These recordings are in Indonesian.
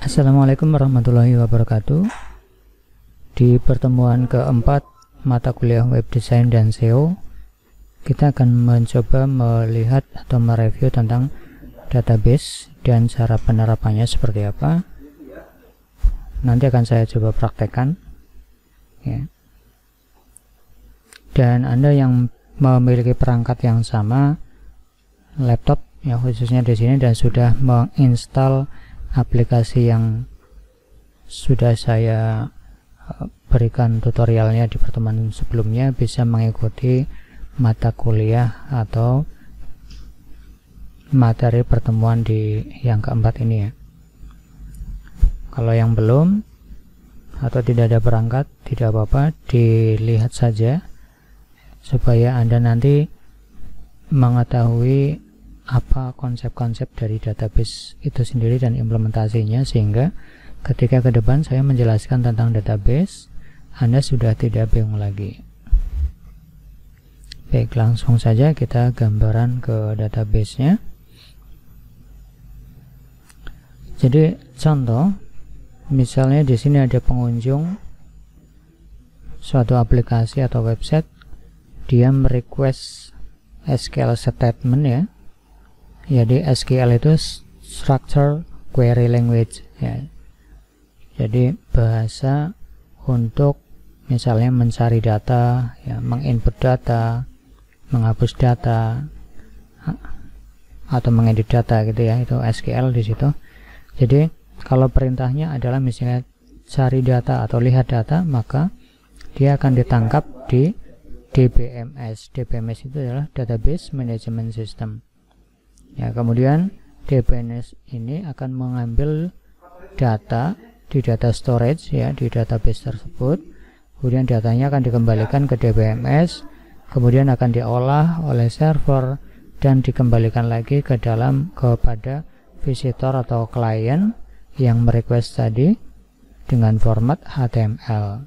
Assalamualaikum warahmatullahi wabarakatuh. Di pertemuan keempat mata kuliah web design dan SEO, kita akan mencoba melihat atau mereview tentang database dan cara penerapannya seperti apa. Nanti akan saya coba praktekkan ya. Dan Anda yang memiliki perangkat yang sama, laptop ya khususnya di sini, dan sudah menginstal aplikasi yang sudah saya berikan tutorialnya di pertemuan sebelumnya, bisa mengikuti mata kuliah atau materi pertemuan di yang keempat ini ya. Kalau yang belum atau tidak ada perangkat, tidak apa-apa, dilihat saja supaya Anda nanti mengetahui apa konsep-konsep dari database itu sendiri dan implementasinya, sehingga ketika ke depan saya menjelaskan tentang database, Anda sudah tidak bingung lagi. Baik, langsung saja kita gambaran ke database-nya. Jadi contoh, misalnya di sini ada pengunjung suatu aplikasi atau website, dia merequest SQL statement ya. Jadi SQL itu Structured Query Language ya. Jadi bahasa untuk misalnya mencari data ya, menginput data, menghapus data atau mengedit data gitu ya, itu SQL di situ. Jadi kalau perintahnya adalah misalnya cari data atau lihat data, maka dia akan ditangkap di DBMS. DBMS itu adalah Database Management System. Ya, kemudian DBMS ini akan mengambil data di data storage ya, di database tersebut. Kemudian datanya akan dikembalikan ke DBMS, kemudian akan diolah oleh server dan dikembalikan lagi ke dalam kepada visitor atau klien yang merequest tadi dengan format HTML.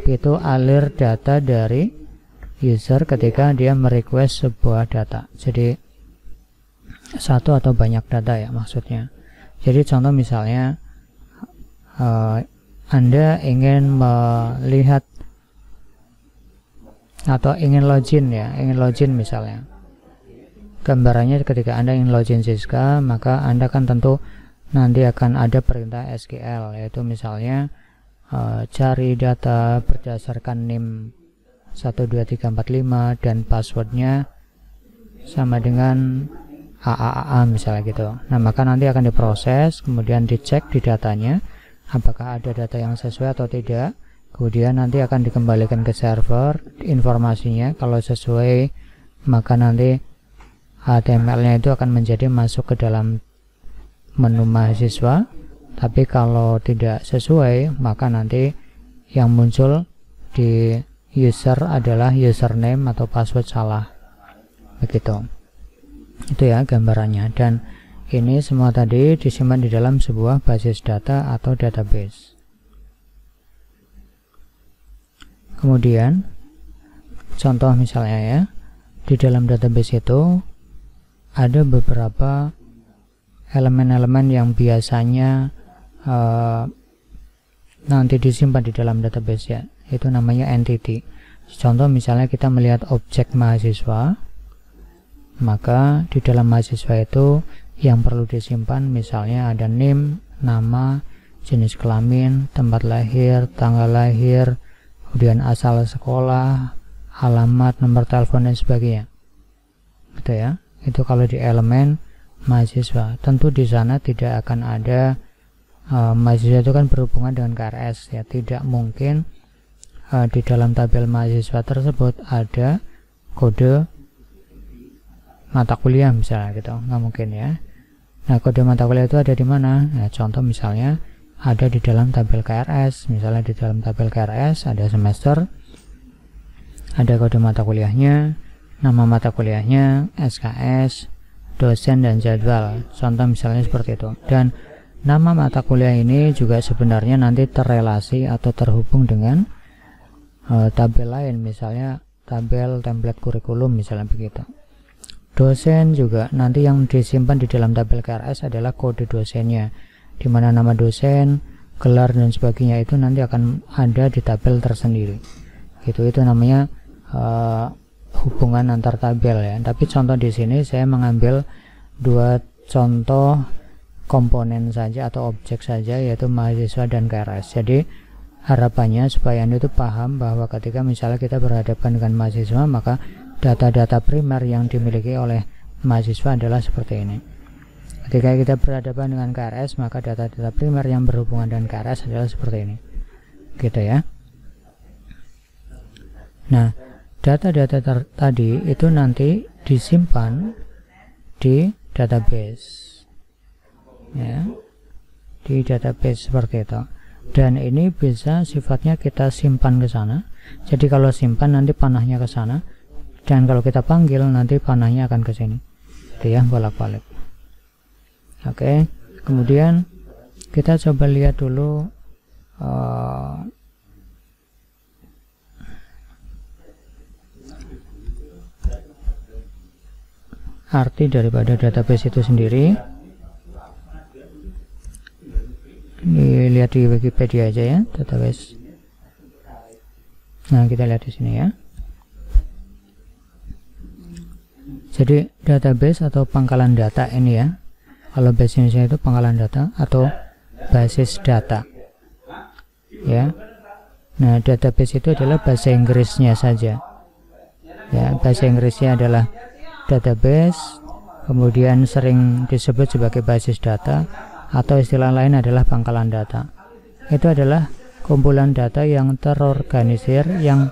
Itu alir data dari user ketika dia merequest sebuah data. Jadi satu atau banyak data ya maksudnya. Jadi contoh misalnya Anda ingin melihat atau ingin login ya, ingin login misalnya. Gambarannya ketika Anda ingin login Siska, maka Anda kan tentu nanti akan ada perintah SQL, yaitu misalnya cari data berdasarkan NIM 12345 dan passwordnya sama dengan AAA misalnya gitu. Nah, maka nanti akan diproses, kemudian dicek di datanya apakah ada data yang sesuai atau tidak. Kemudian nanti akan dikembalikan ke server informasinya. Kalau sesuai, maka nanti HTML-nya itu akan menjadi masuk ke dalam menu mahasiswa. Tapi kalau tidak sesuai, maka nanti yang muncul di user adalah username atau password salah. Begitu. Itu ya gambarannya, dan ini semua tadi disimpan di dalam sebuah basis data atau database. Kemudian contoh misalnya ya, di dalam database itu ada beberapa elemen-elemen yang biasanya nanti disimpan di dalam database ya, itu namanya entity. Contoh misalnya kita melihat objek mahasiswa, maka di dalam mahasiswa itu yang perlu disimpan misalnya ada NIM, nama, jenis kelamin, tempat lahir, tanggal lahir, kemudian asal sekolah, alamat, nomor telepon dan sebagainya. Gitu ya. Itu kalau di elemen mahasiswa. Tentu di sana tidak akan ada mahasiswa itu kan berhubungan dengan KRS ya, tidak mungkin di dalam tabel mahasiswa tersebut ada kode mata kuliah misalnya gitu, nggak mungkin ya. Nah, kode mata kuliah itu ada di mana? Nah, contoh misalnya ada di dalam tabel KRS. Misalnya di dalam tabel KRS ada semester, ada kode mata kuliahnya, nama mata kuliahnya, SKS, dosen dan jadwal. Contoh misalnya seperti itu. Dan nama mata kuliah ini juga sebenarnya nanti terrelasi atau terhubung dengan tabel lain, misalnya tabel template kurikulum misalnya begitu. Dosen juga nanti yang disimpan di dalam tabel KRS adalah kode dosennya. di mana nama dosen, gelar dan sebagainya itu nanti akan ada di tabel tersendiri. Itu namanya hubungan antar tabel ya. Tapi contoh di sini saya mengambil dua contoh komponen saja atau objek saja, yaitu mahasiswa dan KRS. Jadi harapannya supaya Anda itu paham bahwa ketika misalnya kita berhadapan dengan mahasiswa, maka data-data primer yang dimiliki oleh mahasiswa adalah seperti ini. Ketika kita berhadapan dengan KRS, maka data-data primer yang berhubungan dengan KRS adalah seperti ini, gitu ya. Nah, data-data tadi itu nanti disimpan di database, ya, di database seperti itu. Dan ini bisa sifatnya kita simpan ke sana. Jadi kalau simpan nanti panahnya ke sana, dan kalau kita panggil nanti panahnya akan ke sini, itu ya, bolak-balik. Oke, kemudian kita coba lihat dulu arti daripada database itu sendiri. Dilihat di Wikipedia aja ya, database. Nah, kita lihat di sini ya. Jadi database atau pangkalan data ini ya. Kalau bahasa Indonesia itu pangkalan data atau basis data. Ya. Nah, database itu adalah bahasa Inggrisnya saja. Ya, bahasa Inggrisnya adalah database, kemudian sering disebut sebagai basis data, atau istilah lain adalah pangkalan data. Itu adalah kumpulan data yang terorganisir yang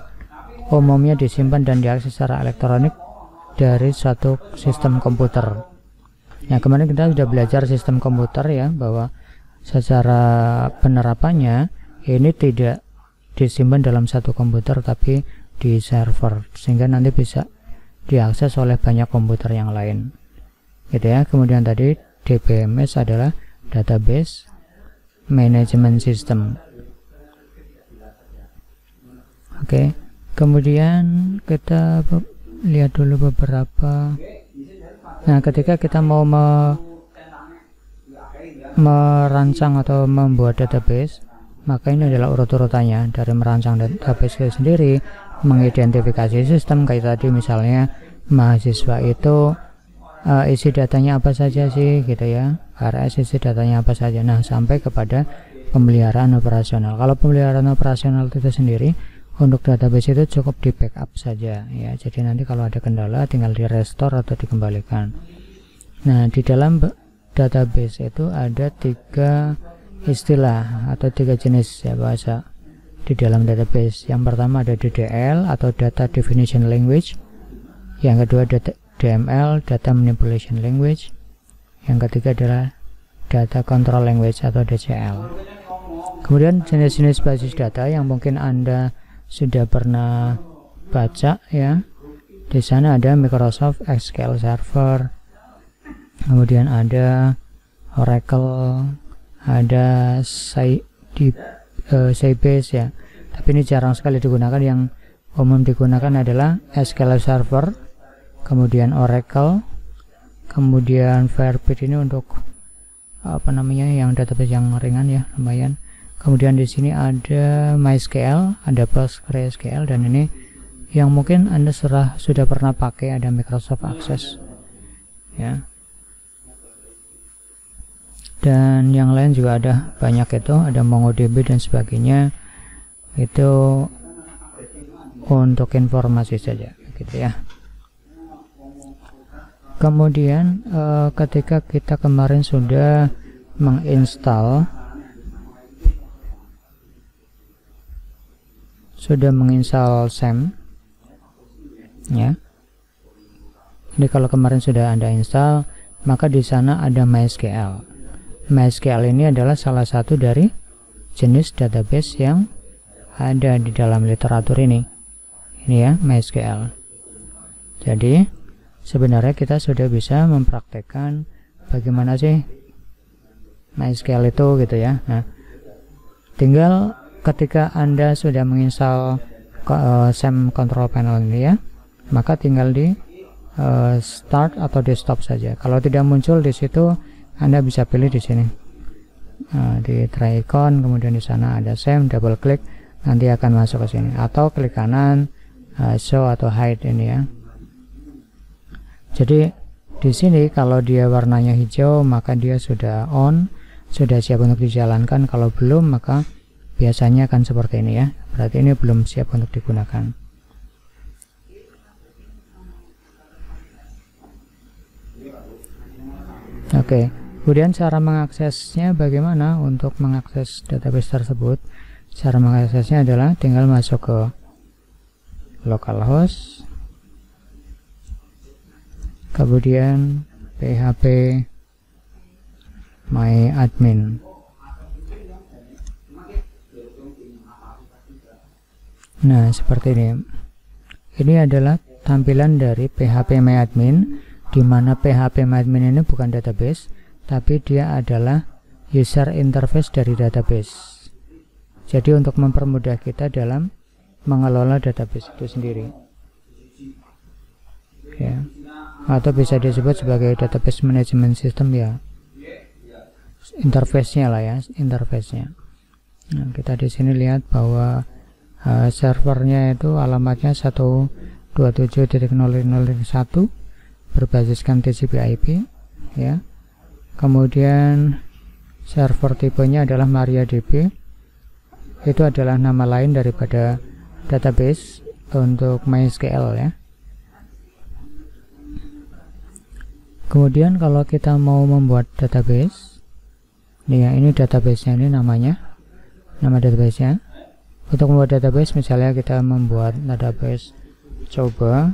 umumnya disimpan dan diakses secara elektronik dari suatu sistem komputer. Nah, kemarin kita sudah belajar sistem komputer ya, bahwa secara penerapannya ini tidak disimpan dalam satu komputer tapi di server, sehingga nanti bisa diakses oleh banyak komputer yang lain, gitu ya. Kemudian tadi DBMS adalah Database Management System. Oke, kemudian kita lihat dulu beberapa. Nah, ketika kita mau merancang atau membuat database, maka ini adalah urut-urutannya dari merancang database itu sendiri, mengidentifikasi sistem kayak tadi, misalnya mahasiswa itu isi datanya apa saja sih, gitu ya. KRS isi datanya apa saja. Nah, sampai kepada pemeliharaan operasional. Kalau pemeliharaan operasional itu sendiri untuk database itu cukup di backup saja ya. Jadi nanti kalau ada kendala tinggal di restore atau dikembalikan. Nah, di dalam database itu ada 3 istilah atau 3 jenis ya bahasa di dalam database. Yang pertama ada DDL atau Data Definition Language. Yang kedua DML, Data Manipulation Language. Yang ketiga adalah Data Control Language atau DCL. Kemudian jenis-jenis basis data yang mungkin Anda sudah pernah baca ya. Di sana ada Microsoft SQL Server, kemudian ada Oracle, ada Sybase ya. Tapi ini jarang sekali digunakan. Yang umum digunakan adalah SQL Server, kemudian Oracle, kemudian Firebase ini untuk apa namanya, yang database yang ringan ya, lumayan. Kemudian di sini ada MySQL, ada PostgreSQL, dan ini yang mungkin Anda sudah pernah pakai, ada Microsoft Access ya. Dan yang lain juga ada banyak, itu ada MongoDB dan sebagainya. Itu untuk informasi saja gitu ya. Kemudian ketika kita kemarin sudah menginstal SAM ya. Jadi kalau kemarin sudah Anda install, maka di sana ada MySQL. MySQL ini adalah salah satu dari jenis database yang ada di dalam literatur ini. Ini ya, MySQL. Jadi sebenarnya kita sudah bisa mempraktekkan bagaimana sih MySQL itu gitu ya. Nah, tinggal ketika Anda sudah menginstal SAM Control Panel ini ya, maka tinggal di start atau di stop saja. Kalau tidak muncul di situ, Anda bisa pilih di sini di try icon, kemudian di sana ada same, double klik, nanti akan masuk ke sini, atau klik kanan, show atau hide ini ya. Jadi di sini kalau dia warnanya hijau maka dia sudah on, sudah siap untuk dijalankan. Kalau belum maka biasanya akan seperti ini ya, berarti ini belum siap untuk digunakan. Oke, kemudian cara mengaksesnya bagaimana? Untuk mengakses database tersebut, cara mengaksesnya adalah tinggal masuk ke localhost, kemudian php myadmin. Nah, seperti ini. Ini adalah tampilan dari php myadmin, di mana php myadmin ini bukan database, tapi dia adalah user interface dari database. Jadi untuk mempermudah kita dalam mengelola database itu sendiri ya, atau bisa disebut sebagai database management system ya, interface-nya lah ya, interface-nya. Nah, kita di sini lihat bahwa servernya itu alamatnya 127.0.0.1 berbasiskan TCP/IP ya. Kemudian server tipenya adalah MariaDB, itu adalah nama lain daripada database untuk MySQL ya. Kemudian kalau kita mau membuat database nih ya, ini database-nya, ini namanya, nama database-nya. Untuk membuat database, misalnya kita membuat database coba,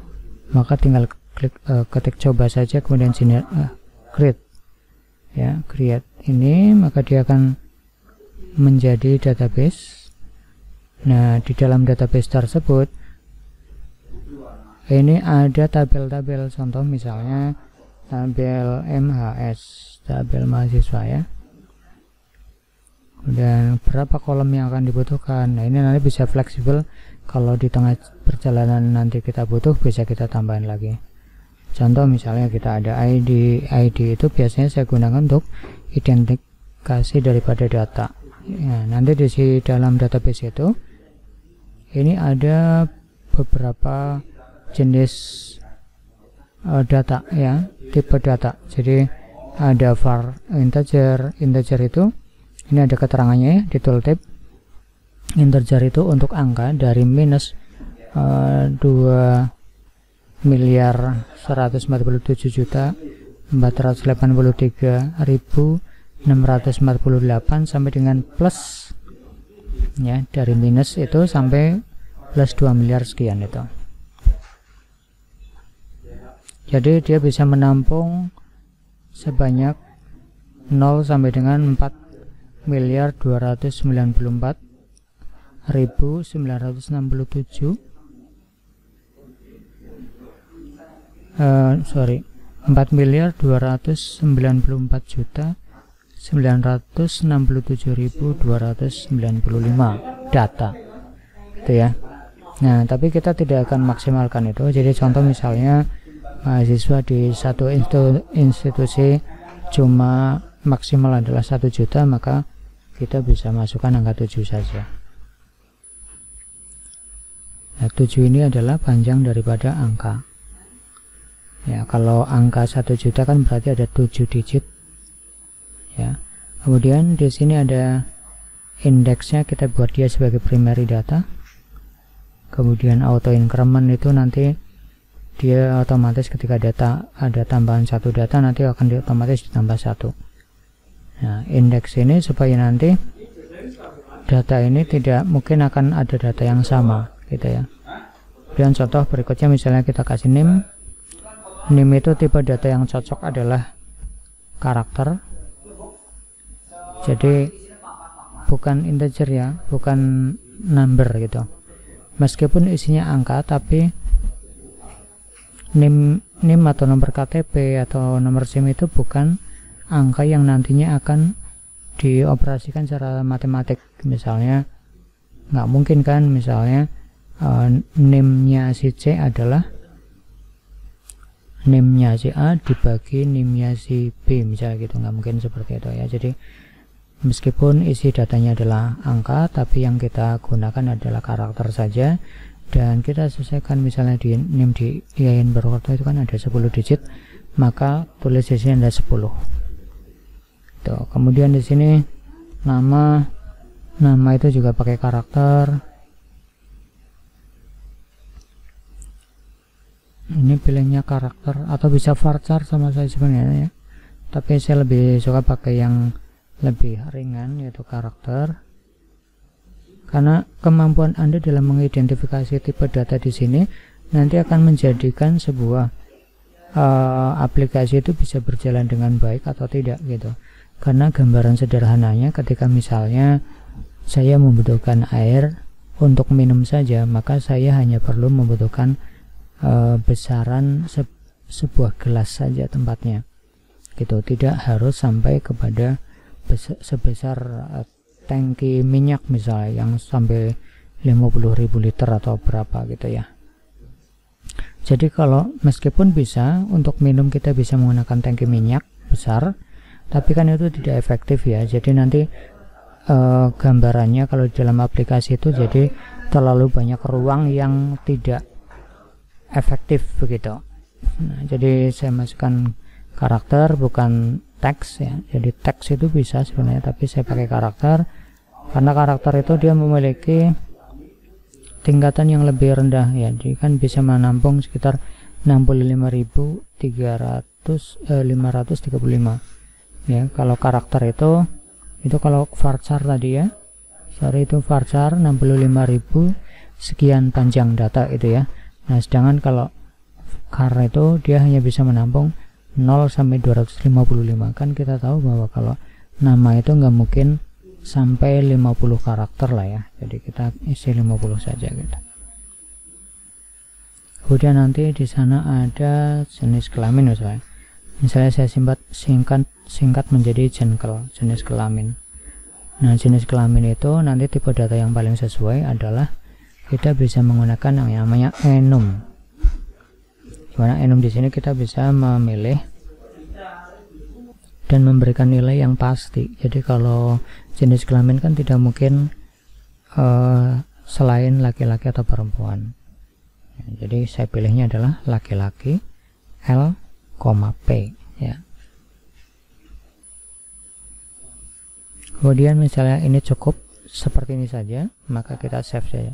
maka tinggal klik ketik coba saja, kemudian sini create ya, create ini, maka dia akan menjadi database. Nah, di dalam database tersebut ini ada tabel-tabel, contoh misalnya tabel MHS, tabel mahasiswa ya. Dan berapa kolom yang akan dibutuhkan. Nah, ini nanti bisa fleksibel, kalau di tengah perjalanan nanti kita butuh bisa kita tambahin lagi. Contoh misalnya kita ada ID itu biasanya saya gunakan untuk identifikasi daripada data ya. Nanti di dalam database itu ini ada beberapa jenis data ya, tipe data. Jadi ada var integer itu ini ada keterangannya ya, di tooltip. Integer itu untuk angka dari minus 2.483.648 sampai dengan plus ya, dari minus itu sampai plus 2 miliar sekian itu. Jadi dia bisa menampung sebanyak 0 sampai dengan 4.294.967 4.294.967.295 data itu ya. Nah, tapi kita tidak akan maksimalkan itu. Jadi contoh misalnya mahasiswa di satu institusi cuma maksimal adalah 1 juta, maka kita bisa masukkan angka 7 saja. Nah, 7 ini adalah panjang daripada angka. Ya, kalau angka 1 juta kan berarti ada 7 digit. Ya. Kemudian di sini ada indeksnya, kita buat dia sebagai primary data. Kemudian auto increment itu nanti dia otomatis ketika data ada tambahan 1 data nanti akan otomatis ditambah 1. Nah, indeks ini supaya nanti data ini tidak mungkin akan ada data yang sama gitu ya. Kemudian contoh berikutnya misalnya kita kasih name itu tipe data yang cocok adalah karakter, jadi bukan integer ya, bukan number gitu. Meskipun isinya angka, tapi NIM atau nomor KTP atau nomor SIM itu bukan angka yang nantinya akan dioperasikan secara matematik. Misalnya nggak mungkin kan, misalnya NIM-nya si C adalah NIM-nya si A dibagi NIM-nya si B misalnya gitu, nggak mungkin seperti itu ya. Jadi meskipun isi datanya adalah angka, tapi yang kita gunakan adalah karakter saja. Dan kita selesaikan misalnya di NIM di IAIN Purwokerto itu kan ada 10 digit, maka tulis di sini ada 10. Tuh, kemudian di sini nama itu juga pakai karakter. Ini pilihnya karakter atau bisa varchar sama saya sebenarnya ya, tapi saya lebih suka pakai yang lebih ringan yaitu karakter, karena kemampuan Anda dalam mengidentifikasi tipe data di sini nanti akan menjadikan sebuah aplikasi itu bisa berjalan dengan baik atau tidak gitu. Karena gambaran sederhananya ketika misalnya saya membutuhkan air untuk minum saja, maka saya hanya perlu membutuhkan besaran sebuah gelas saja tempatnya gitu, tidak harus sampai kepada sebesar tangki minyak misalnya yang sampai 50.000 liter atau berapa gitu ya. Jadi kalau meskipun bisa untuk minum kita bisa menggunakan tangki minyak besar, tapi kan itu tidak efektif ya. Jadi nanti gambarannya kalau di dalam aplikasi itu jadi terlalu banyak ruang yang tidak efektif begitu. Nah, jadi saya masukkan karakter bukan teks ya. Jadi teks itu bisa sebenarnya, tapi saya pakai karakter karena karakter itu dia memiliki tingkatan yang lebih rendah ya. Jadi kan bisa menampung sekitar 65.535 ya. Kalau karakter itu kalau varchar tadi ya. Sorry, itu varchar 65.000 sekian panjang data itu ya. Nah, sedangkan kalau char itu dia hanya bisa menampung 0 sampai 255. Kan kita tahu bahwa kalau nama itu nggak mungkin sampai 50 karakter lah ya. Jadi kita isi 50 saja gitu. Kemudian nanti di sana ada jenis kelamin misalnya. Misalnya saya singkat menjadi jengkel, jenis kelamin. Nah, jenis kelamin itu nanti tipe data yang paling sesuai adalah kita bisa menggunakan yang namanya enum. Dimana enum di sini kita bisa memilih dan memberikan nilai yang pasti. Jadi kalau jenis kelamin kan tidak mungkin selain laki-laki atau perempuan. Jadi saya pilihnya adalah laki-laki L, P ya. Kemudian misalnya ini cukup seperti ini saja, maka kita save saja.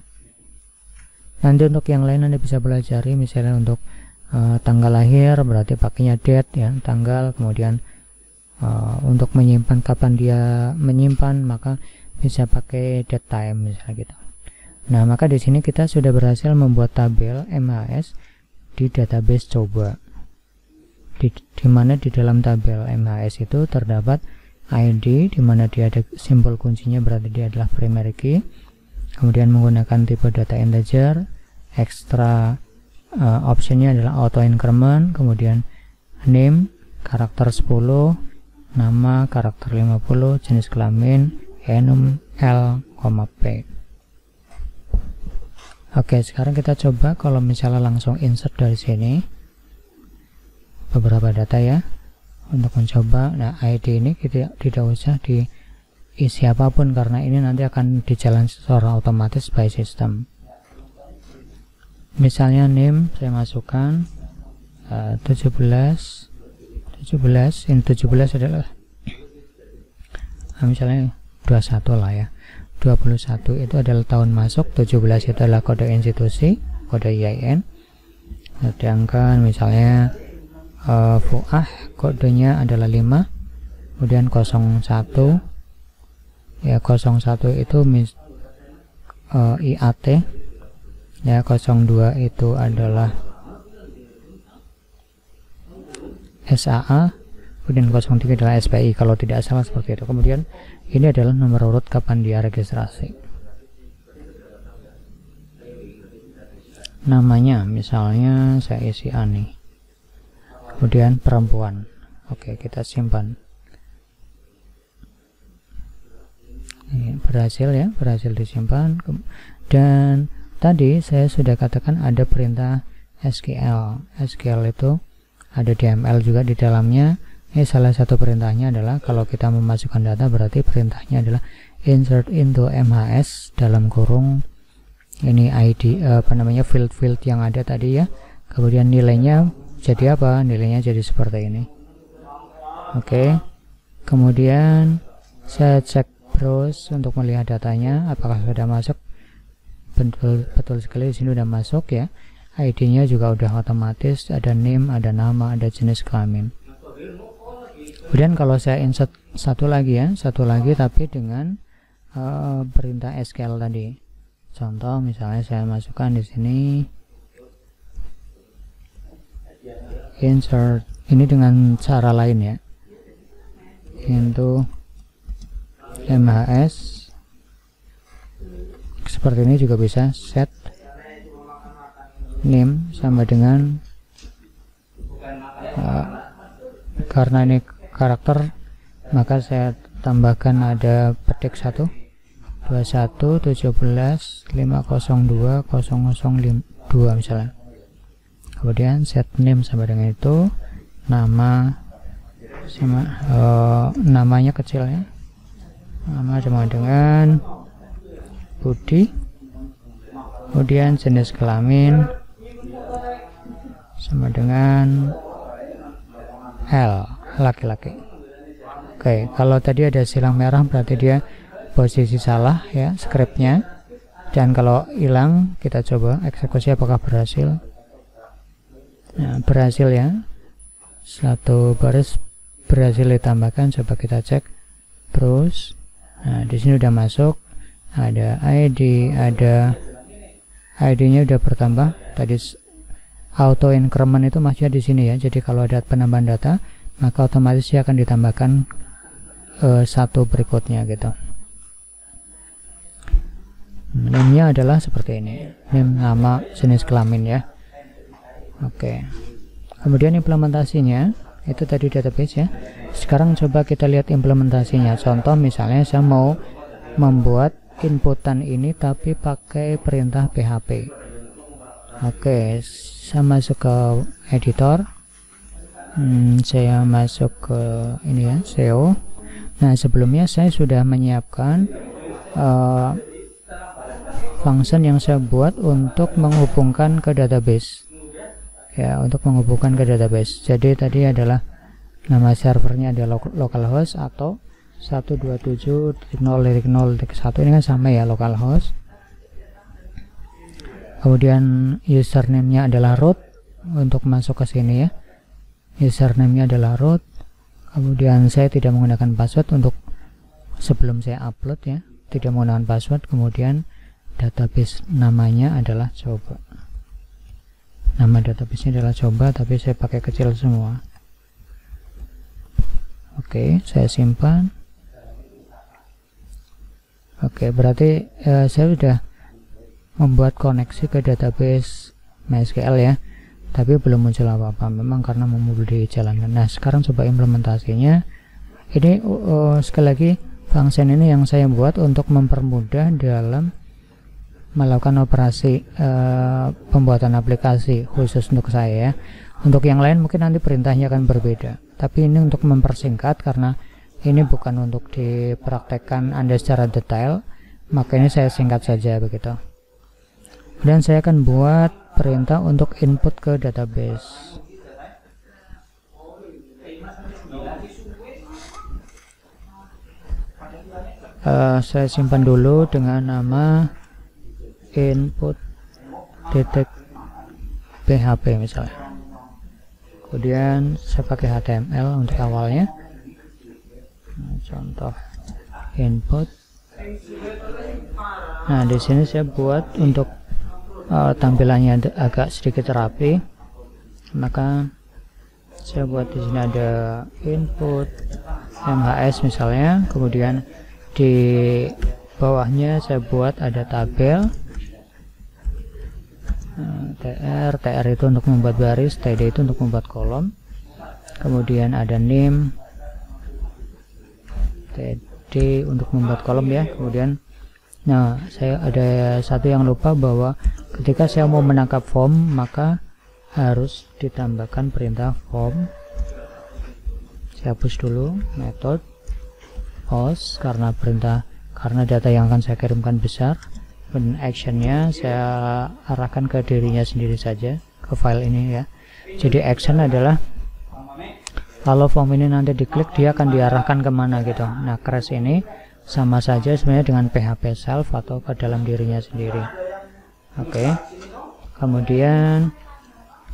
Nanti untuk yang lain Anda bisa pelajari, misalnya untuk tanggal lahir berarti pakainya date ya, tanggal. Kemudian untuk menyimpan kapan dia menyimpan maka bisa pakai date time misalnya gitu. Nah, maka di sini kita sudah berhasil membuat tabel MHS di database coba. Di mana di dalam tabel MHS itu terdapat ID di mana dia ada simbol kuncinya berarti dia adalah primary key. Kemudian menggunakan tipe data integer, extra optionnya adalah auto increment, kemudian name karakter 10, nama karakter 50, jenis kelamin enum L, P. Oke, sekarang kita coba kalau misalnya langsung insert dari sini beberapa data ya untuk mencoba. Nah, ID ini kita tidak usah diisi apapun karena ini nanti akan dijalankan secara otomatis by system. Misalnya name saya masukkan 17 ini 17 adalah misalnya 21 lah ya. 21 itu adalah tahun masuk, 17 itu adalah kode institusi, kode IAIN. Sedangkan misalnya Fuah kodenya adalah 5, kemudian 01 ya, 01 itu IAT ya, 02 itu adalah SAA, kemudian 03 adalah SPI kalau tidak salah seperti itu. Kemudian ini adalah nomor urut kapan dia registrasi. Namanya misalnya saya isi Ani, kemudian perempuan. Oke, kita simpan. Ini berhasil ya, berhasil disimpan. Dan tadi saya sudah katakan ada perintah SQL. SQL itu ada DML juga di dalamnya. Ini salah satu perintahnya adalah kalau kita memasukkan data, berarti perintahnya adalah insert into MHS dalam kurung ini ID field-field yang ada tadi ya. Kemudian nilainya jadi apa? Nilainya jadi seperti ini. Oke. Kemudian saya cek browse untuk melihat datanya apakah sudah masuk. Betul sekali, di sini udah masuk ya. ID-nya juga udah otomatis, ada name, ada nama, ada jenis kelamin. Kemudian kalau saya insert satu lagi tapi dengan perintah SQL tadi. Contoh misalnya saya masukkan di sini insert, ini dengan cara lain ya, into MHS seperti ini juga bisa. Set name sama dengan karena ini karakter, maka saya tambahkan ada petik 1 21 17 502 002 misalnya. Kemudian set name sama dengan itu, nama sama namanya kecil ya, nama sama dengan Budi. Kemudian jenis kelamin sama dengan L, laki-laki. Oke, kalau tadi ada silang merah berarti dia posisi salah ya scriptnya. Dan kalau hilang, kita coba eksekusi apakah berhasil. Nah, berhasil ya, satu baris berhasil ditambahkan. Coba kita cek terus. Nah, di sini udah masuk, ada ID, ada ID-nya udah bertambah. Tadi auto increment itu maksudnya di sini ya. Jadi kalau ada penambahan data, maka otomatis dia akan ditambahkan satu berikutnya gitu. Name-nya adalah seperti ini, name, nama, jenis kelamin ya. Oke. Kemudian implementasinya itu tadi database ya. Sekarang coba kita lihat implementasinya. Contoh misalnya saya mau membuat inputan ini tapi pakai perintah PHP. Oke, saya masuk ke editor. Saya masuk ke ini ya, SEO. Nah, sebelumnya saya sudah menyiapkan function yang saya buat untuk menghubungkan ke database. Ya, untuk menghubungkan ke database. Jadi tadi adalah nama servernya adalah localhost atau 127.0.0.1, ini kan sama ya, localhost. Kemudian username-nya adalah root untuk masuk ke sini ya. Username-nya adalah root. Kemudian saya tidak menggunakan password untuk sebelum saya upload ya, tidak menggunakan password. Kemudian database namanya adalah coba. Nama database-nya adalah coba, tapi saya pakai kecil semua. Oke, saya simpan. Oke, berarti saya sudah membuat koneksi ke database MySQL ya, tapi belum muncul apa-apa, memang karena mau dijalankan. Nah, sekarang coba implementasinya. Ini sekali lagi function ini yang saya buat untuk mempermudah dalam melakukan operasi pembuatan aplikasi khusus untuk saya ya. Untuk yang lain mungkin nanti perintahnya akan berbeda, tapi ini untuk mempersingkat karena ini bukan untuk dipraktekkan Anda secara detail, maka ini saya singkat saja begitu. Dan saya akan buat perintah untuk input ke database. Saya simpan dulu dengan nama input detect PHP misalnya. Kemudian saya pakai HTML untuk awalnya. Nah, contoh input. Nah, di sini saya buat untuk tampilannya agak sedikit rapi, maka saya buat di sini ada input MHS misalnya. Kemudian di bawahnya saya buat ada tabel TR itu untuk membuat baris, TD itu untuk membuat kolom. Kemudian ada name, TD untuk membuat kolom ya. Kemudian nah, saya ada satu yang lupa, bahwa ketika saya mau menangkap form maka harus ditambahkan perintah form. Saya hapus dulu method host karena data yang akan saya kirimkan besar, dan actionnya saya arahkan ke dirinya sendiri saja, ke file ini ya. Jadi action adalah kalau form ini nanti diklik dia akan diarahkan kemana gitu. Nah crash ini sama saja sebenarnya dengan PHP self atau ke dalam dirinya sendiri. Oke. Kemudian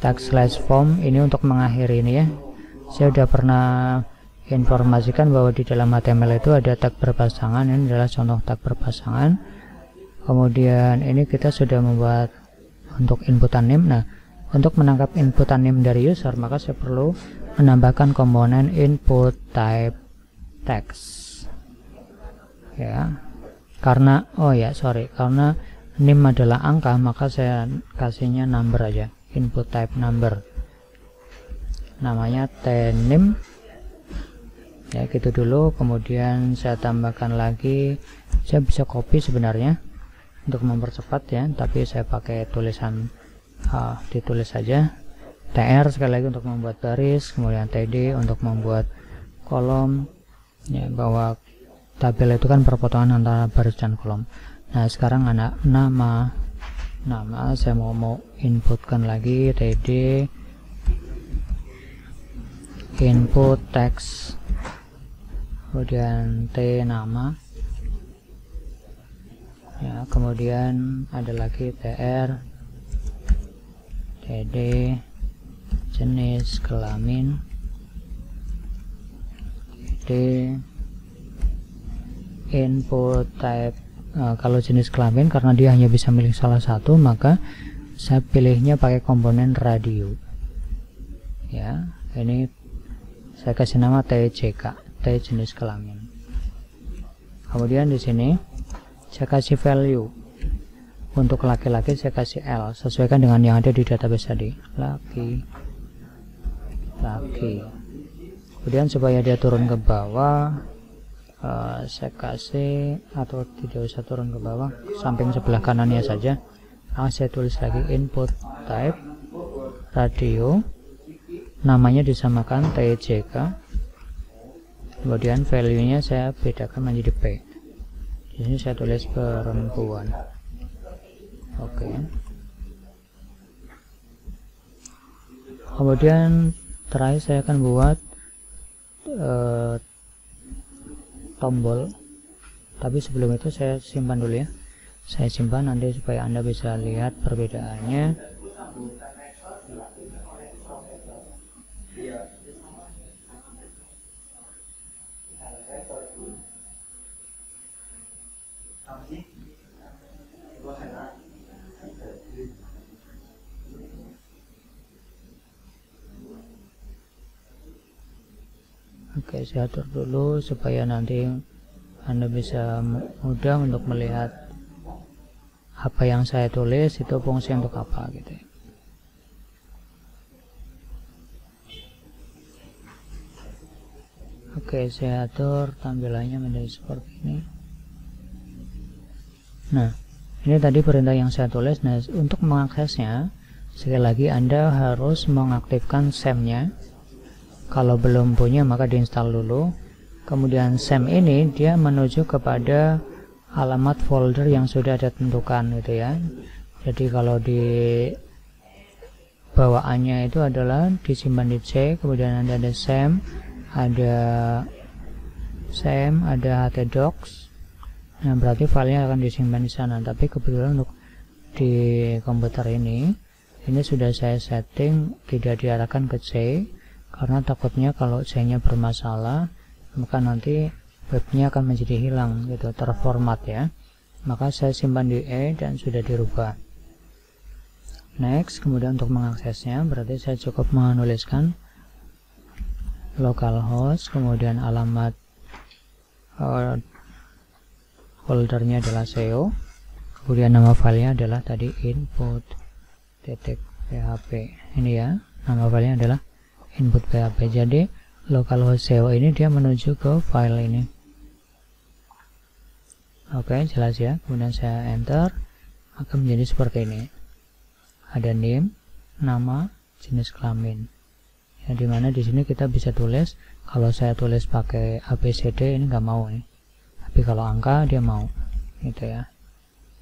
tag/form ini untuk mengakhiri ini ya. Saya sudah pernah informasikan bahwa di dalam HTML itu ada tag berpasangan. Ini adalah contoh tag berpasangan. Kemudian ini kita sudah membuat untuk inputan name. Nah, untuk menangkap inputan name dari user, maka saya perlu menambahkan komponen input type text ya, karena karena name adalah angka, maka saya kasihnya number aja, input type number, namanya tname ya, gitu dulu. Kemudian saya tambahkan lagi, saya bisa copy sebenarnya untuk mempercepat ya, tapi saya pakai tulisan ditulis saja. TR sekali lagi untuk membuat baris, kemudian TD untuk membuat kolom ya, bahwa tabel itu kan perpotongan antara baris dan kolom. Nah sekarang nama saya mau inputkan lagi TD input text, kemudian T nama ya, kemudian ada lagi TR TD jenis kelamin, TD input type. Kalau jenis kelamin karena dia hanya bisa milih salah satu, maka saya pilihnya pakai komponen radio ya. Ini saya kasih nama TJK, T jenis kelamin. Kemudian di sini saya kasih value. Untuk laki-laki saya kasih L, sesuaikan dengan yang ada di database tadi, laki. Kemudian supaya dia turun ke bawah, saya kasih, atau tidak usah turun ke bawah, samping sebelah kanannya saja. Saya tulis lagi input type radio, namanya disamakan TJK, kemudian value nya saya bedakan menjadi P. Di sini saya tulis perempuan. Oke. Kemudian terakhir saya akan buat tombol, tapi sebelum itu saya simpan dulu ya. Saya simpan nanti supaya Anda bisa lihat perbedaannya. Oke, saya atur dulu supaya nanti Anda bisa mudah untuk melihat apa yang saya tulis itu fungsi untuk apa gitu ya. Oke, saya atur tampilannya menjadi seperti ini. Nah, ini tadi perintah yang saya tulis. Nah, untuk mengaksesnya sekali lagi Anda harus mengaktifkan SAM-nya. Kalau belum punya maka diinstal dulu. Kemudian SAM ini dia menuju kepada alamat folder yang sudah ada tentukan gitu ya. Jadi kalau di bawaannya itu adalah disimpan di C, kemudian ada SAM, ada htdocs. Nah, berarti filenya akan disimpan di sana. Tapi kebetulan untuk di komputer ini sudah saya setting tidak diarahkan ke C, karena takutnya kalau C-nya bermasalah maka nanti webnya akan menjadi hilang gitu, terformat ya. Maka saya simpan di E dan sudah dirubah. Next, kemudian untuk mengaksesnya berarti saya cukup menuliskan localhost, kemudian alamat foldernya adalah SEO, kemudian nama filenya adalah tadi input.php. Ini ya, nama filenya adalah input.php. Jadi localhost SEO ini dia menuju ke file ini. Oke, jelas ya. Kemudian saya enter, akan menjadi seperti ini. Ada name, nama, jenis kelamin. Ya, dimana di sini kita bisa tulis Kalau saya tulis pakai ABCD ini nggak mau nih, tapi kalau angka dia mau gitu ya.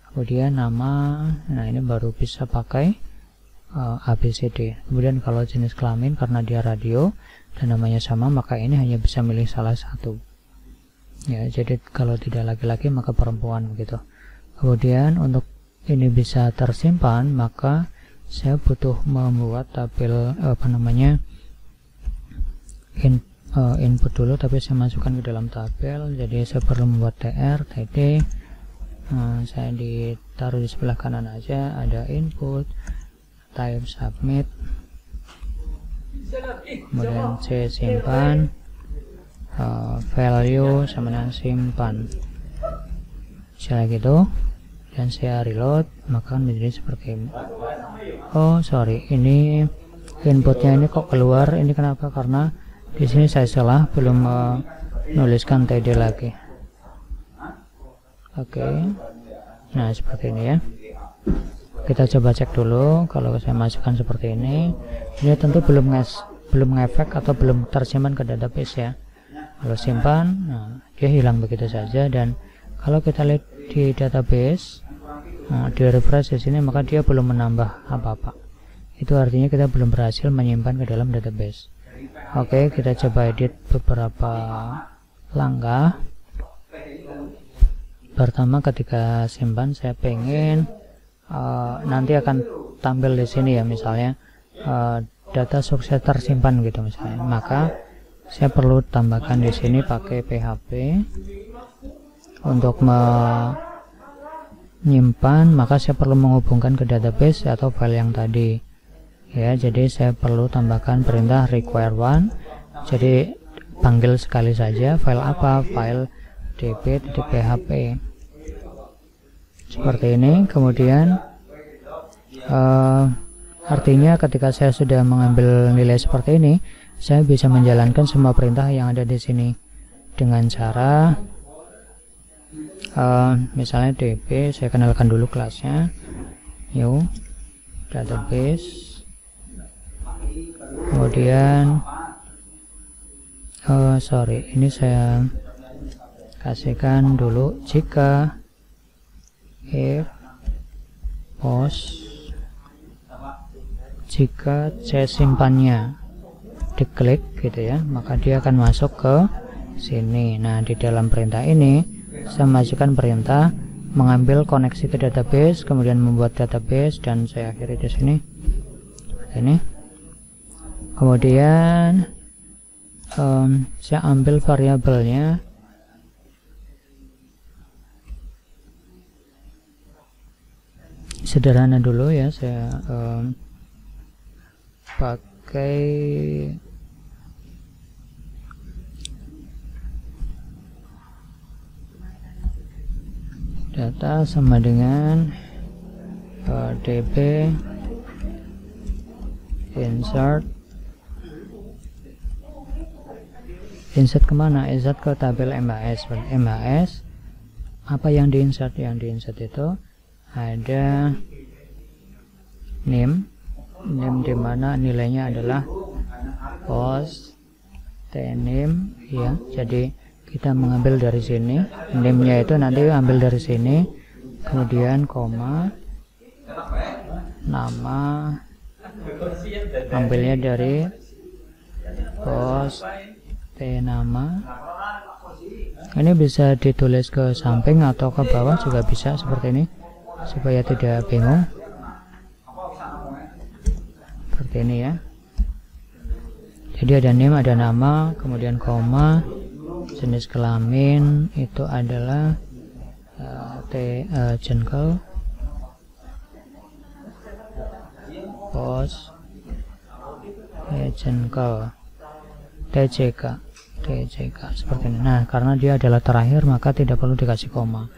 Kemudian nama, nah ini baru bisa pakai ABCD. Kemudian kalau jenis kelamin, karena dia radio dan namanya sama, maka ini hanya bisa milih salah satu ya. Jadi kalau tidak laki-laki maka perempuan begitu. Kemudian untuk ini bisa tersimpan, maka saya butuh membuat tabel input dulu, tapi saya masukkan ke dalam tabel. Jadi saya perlu membuat tr td. Saya ditaruh di sebelah kanan aja, ada input, type submit, kemudian c simpan, value sama dengan simpan, misalnya gitu, dan saya reload, maka menjadi seperti ini. Oh sorry, ini inputnya ini kok keluar, ini kenapa? Karena di sini saya salah, belum menuliskan td lagi. Oke. Nah seperti ini ya. Kita coba cek dulu. Kalau saya masukkan seperti ini tentu belum ngefek atau belum tersimpan ke database ya. Kalau simpan, nah, dia hilang begitu saja. Dan kalau kita lihat di database, nah, di refresh di sini, maka dia belum menambah apa-apa. Itu artinya kita belum berhasil menyimpan ke dalam database. Oke, kita coba edit beberapa langkah. Pertama, ketika simpan, saya pengen nanti akan tampil di sini ya, misalnya data sukses tersimpan gitu misalnya. Maka saya perlu tambahkan di sini pakai PHP untuk menyimpan. Maka saya perlu menghubungkan ke database atau file yang tadi ya. Jadi saya perlu tambahkan perintah require one. Jadi panggil sekali saja, file apa? File db.php seperti ini. Kemudian artinya ketika saya sudah mengambil nilai seperti ini, saya bisa menjalankan semua perintah yang ada di sini dengan cara misalnya db, saya kenalkan dulu kelasnya, new database, kemudian sorry, ini saya kasihkan dulu jika if post, jika C simpannya diklik gitu ya, maka dia akan masuk ke sini. Nah di dalam perintah ini saya masukkan perintah mengambil koneksi ke database, kemudian membuat database, dan saya akhiri di sini seperti ini. Kemudian saya ambil variabelnya sederhana dulu ya, saya pakai data sama dengan db insert kemana? Insert ke tabel MHS. Apa yang diinsert? Yang diinsert itu ada name dimana nilainya adalah post tname ya. Jadi kita mengambil dari sini, name-nya itu nanti ambil dari sini, kemudian koma, nama ambilnya dari post nama. Ini bisa ditulis ke samping atau ke bawah juga bisa seperti ini, supaya tidak bingung. Seperti ini ya. Jadi ada name, ada nama, kemudian koma, jenis kelamin itu adalah jengkel, pos jengkel, tjk seperti ini. Nah karena dia adalah terakhir maka tidak perlu dikasih koma.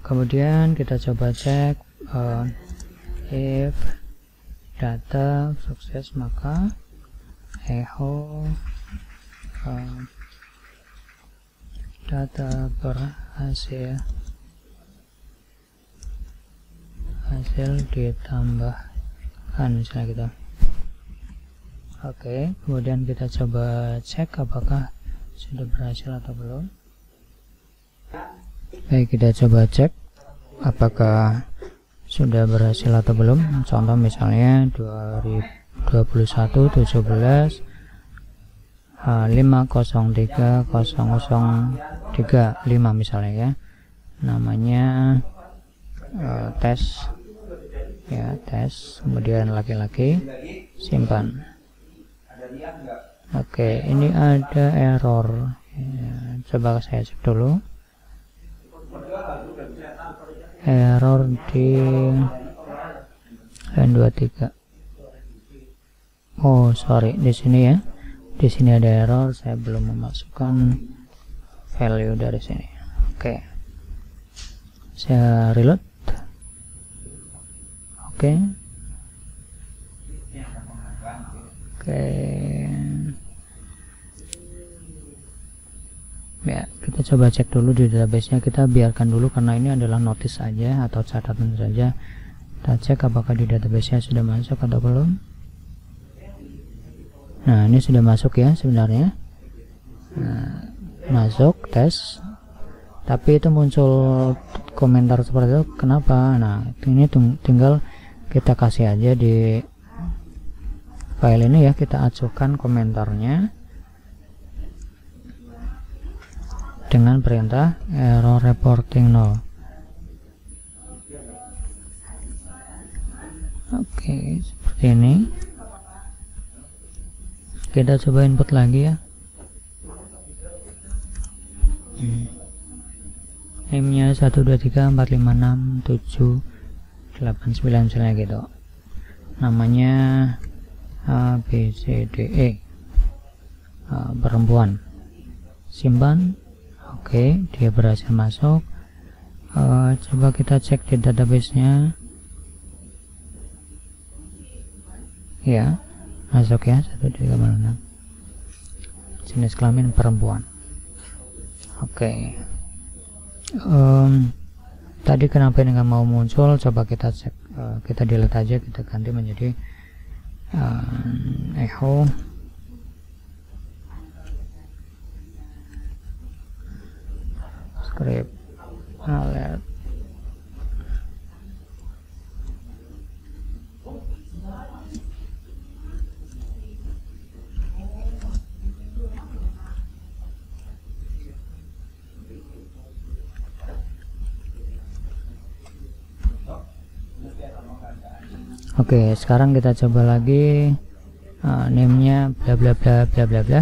Kemudian kita coba cek if data sukses, maka echo data berhasil ditambahkan misalnya gitu. Oke, kemudian kita coba cek apakah sudah berhasil atau belum. Baik, kita coba cek apakah sudah berhasil atau belum. Contoh misalnya 2021-17 503-003-5 misalnya ya, namanya tes ya, tes, kemudian laki-laki, simpan. Oke, ini ada error ya, coba saya cek dulu. Error di N23. Oh sorry, di sini ya, di sini ada error, saya belum memasukkan value dari sini. Oke, saya reload. Oke, ya, kita coba cek dulu di database-nya. Kita biarkan dulu karena ini adalah notice saja atau catatan saja. Kita cek apakah di database-nya sudah masuk atau belum. Nah, ini sudah masuk ya sebenarnya. Nah, masuk tes, tapi itu muncul komentar seperti itu. Kenapa? Nah, ini tinggal kita kasih aja di file ini ya, kita acuhkan komentarnya dengan perintah error reporting 0. Oke, seperti ini. Kita coba input lagi ya. Name-nya 123456789 misalnya gitu. Namanya ABCDE, perempuan. Simpan. Oke, dia berhasil masuk. Coba kita cek di database-nya. Ya, masuk ya, 12346. Jenis kelamin perempuan. Oke. Tadi kenapa ini nggak mau muncul? Coba kita cek, kita delete aja, kita ganti menjadi echo script alert. Oke, sekarang kita coba lagi, name-nya bla bla bla bla bla bla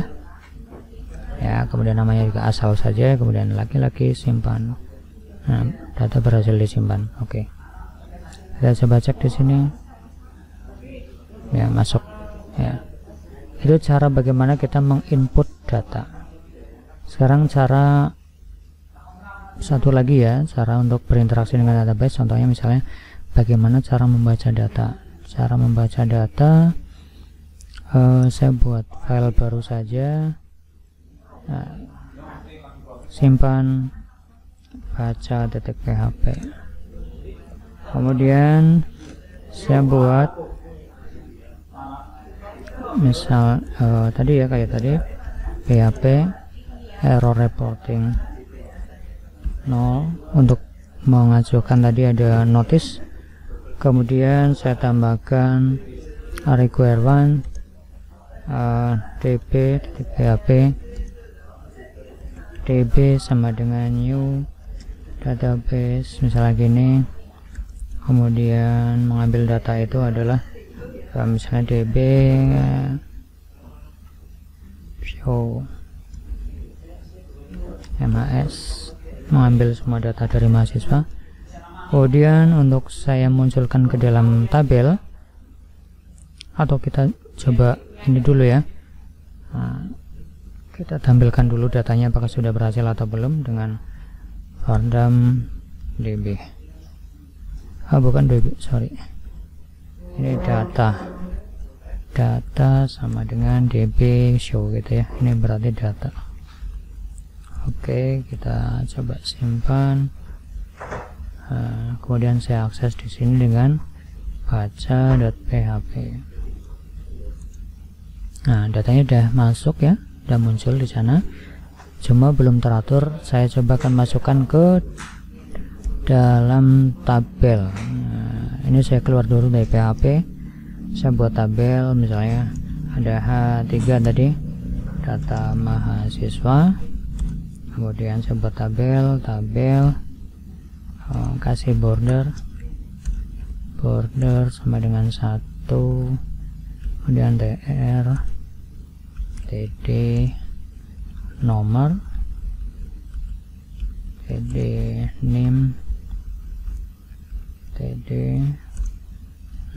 ya, kemudian namanya juga asal saja, kemudian laki-laki, simpan. Nah, data berhasil disimpan. Oke, kita coba cek di sini ya, masuk ya. Itu cara bagaimana kita menginput data. Sekarang cara satu lagi ya, cara untuk berinteraksi dengan database. Contohnya misalnya bagaimana cara membaca data. Cara membaca data, saya buat file baru saja. Nah, simpan baca.php. Kemudian saya buat misal tadi ya, kayak tadi php error reporting 0 untuk mengajukan tadi ada notice. Kemudian saya tambahkan require one db.php db sama dengan new database misalnya gini. Kemudian mengambil data itu adalah misalnya db show mas, mengambil semua data dari mahasiswa. Kemudian untuk saya munculkan ke dalam tabel, atau kita coba ini dulu ya, nah, kita tampilkan dulu datanya apakah sudah berhasil atau belum dengan Vardam DB. Bukan DB, sorry, ini data sama dengan DB show gitu ya, ini berarti data. Oke, kita coba simpan. Kemudian saya akses di sini dengan baca.php. Nah, datanya udah masuk ya, udah muncul di sana, cuma belum teratur. Saya coba akan masukkan ke dalam tabel. Nah, ini saya keluar dulu dari PHP, saya buat tabel, misalnya ada H3 tadi, data mahasiswa, kemudian saya buat tabel kasih border sama dengan 1, kemudian TR, TD, nomor, TD, NIM, TD,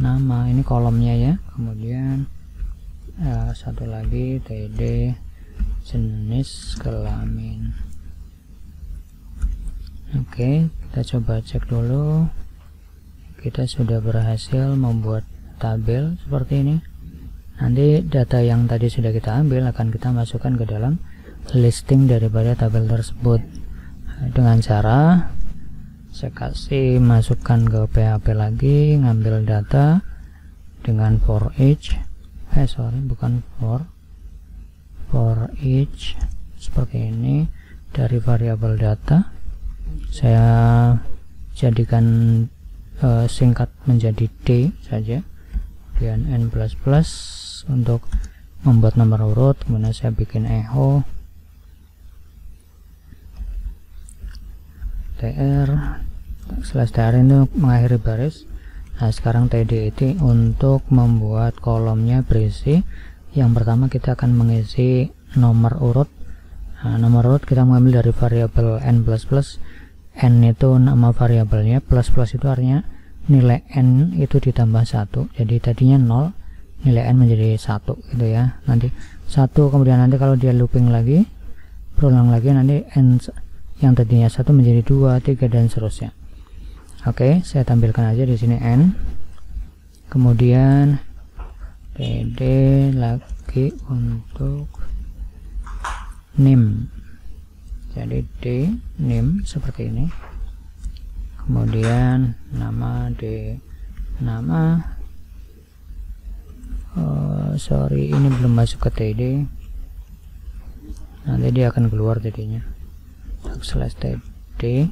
nama, ini kolomnya ya. Kemudian satu lagi TD, jenis kelamin. Oke, kita coba cek dulu. Kita sudah berhasil membuat tabel seperti ini. Nanti data yang tadi sudah kita ambil akan kita masukkan ke dalam listing daripada tabel tersebut dengan cara saya kasih masukkan ke PHP lagi, ngambil data dengan for each for each seperti ini. Dari variabel data saya jadikan singkat menjadi D saja, kemudian N++ untuk membuat nomor urut, kemudian saya bikin echo TR itu mengakhiri baris. Nah, sekarang TDIT untuk membuat kolomnya berisi. Yang pertama kita akan mengisi nomor urut. Nah, nomor urut kita mengambil dari variabel N++. N itu nama variabelnya, plus itu artinya nilai N itu ditambah 1. Jadi tadinya 0, nilai N menjadi 1 gitu ya. Nanti 1, kemudian nanti kalau dia looping lagi, berulang lagi, nanti N yang tadinya 1 menjadi 2, 3 dan seterusnya. Oke, saya tampilkan aja di sini N. Kemudian TD lagi untuk NIM. Jadi D NIM seperti ini. Kemudian nama D nama. Sorry, ini belum masuk ke TD. Nanti dia akan keluar jadinya. Slash TD,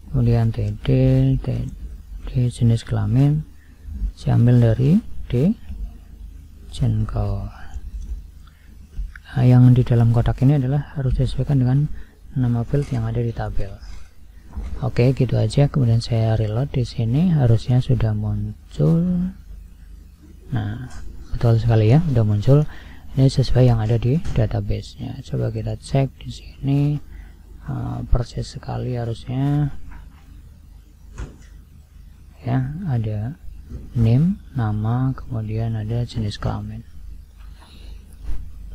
kemudian TD jenis kelamin saya ambil dari D jengkol. Nah, yang di dalam kotak ini adalah harus disesuaikan dengan nama field yang ada di tabel. Oke, gitu aja. Kemudian saya reload di sini, harusnya sudah muncul. Nah, betul sekali ya, sudah muncul. Ini sesuai yang ada di database-nya. Coba kita cek di sini, persis sekali harusnya. Ya, ada name, nama, kemudian ada jenis kelamin.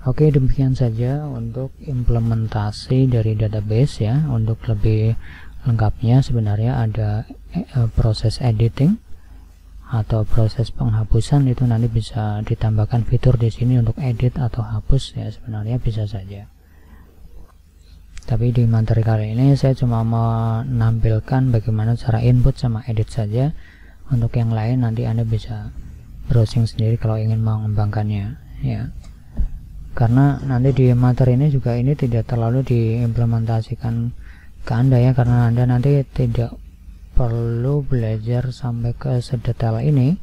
Oke, demikian saja untuk implementasi dari database ya. Untuk lebih lengkapnya sebenarnya ada proses editing atau proses penghapusan, itu nanti bisa ditambahkan fitur di sini untuk edit atau hapus ya, sebenarnya bisa saja. Tapi di materi kali ini saya cuma menampilkan bagaimana cara input sama edit saja. Untuk yang lain nanti Anda bisa browsing sendiri kalau ingin mengembangkannya ya. Karena nanti di materi ini juga ini tidak terlalu diimplementasikan ke Anda ya, karena Anda nanti tidak perlu belajar sampai ke sedetail ini.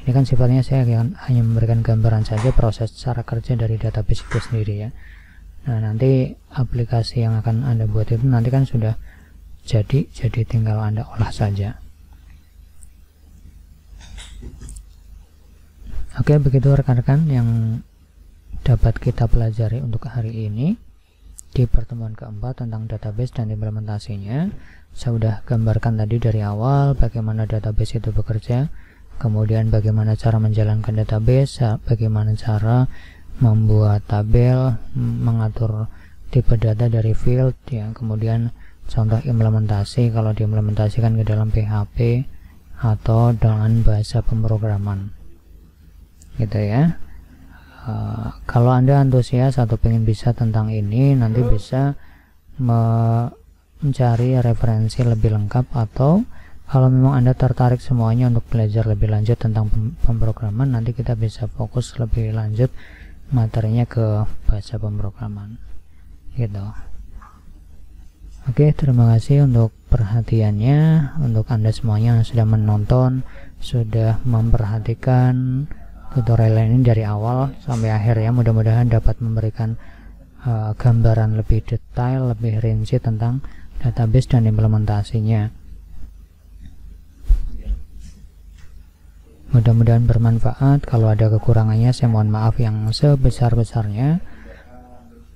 Ini kan sifatnya saya hanya memberikan gambaran saja proses cara kerja dari database itu sendiri ya. Nah, nanti aplikasi yang akan Anda buat itu nanti kan sudah jadi tinggal Anda olah saja. Oke, begitu rekan-rekan yang dapat kita pelajari untuk hari ini di pertemuan keempat tentang database dan implementasinya. Saya sudah gambarkan tadi dari awal bagaimana database itu bekerja, kemudian bagaimana cara menjalankan database, bagaimana cara membuat tabel, mengatur tipe data dari field ya, kemudian contoh implementasi kalau diimplementasikan ke dalam PHP atau dengan bahasa pemrograman gitu ya. Kalau Anda antusias atau pengen bisa tentang ini, nanti bisa mencari referensi lebih lengkap atau Kalau memang Anda tertarik semuanya untuk belajar lebih lanjut tentang pemrograman, nanti kita bisa fokus lebih lanjut materinya ke bahasa pemrograman gitu. Oke, terima kasih untuk perhatiannya, untuk Anda semuanya yang sudah menonton, sudah memperhatikan tutorial ini dari awal sampai akhir ya. Mudah-mudahan dapat memberikan gambaran lebih detail, lebih rinci tentang database dan implementasinya. Mudah-mudahan bermanfaat. Kalau ada kekurangannya saya mohon maaf yang sebesar-besarnya.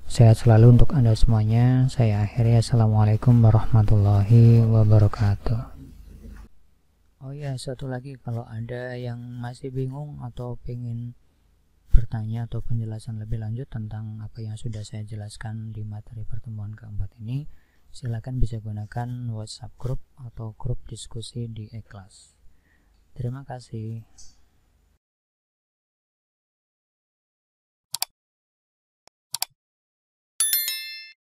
Sehat selalu untuk Anda semuanya. Saya akhiri. Assalamualaikum warahmatullahi wabarakatuh. Oh ya, satu lagi, kalau ada yang masih bingung atau pengen bertanya atau penjelasan lebih lanjut tentang apa yang sudah saya jelaskan di materi pertemuan keempat ini, silakan bisa gunakan WhatsApp group atau grup diskusi di iKelas. Terima kasih.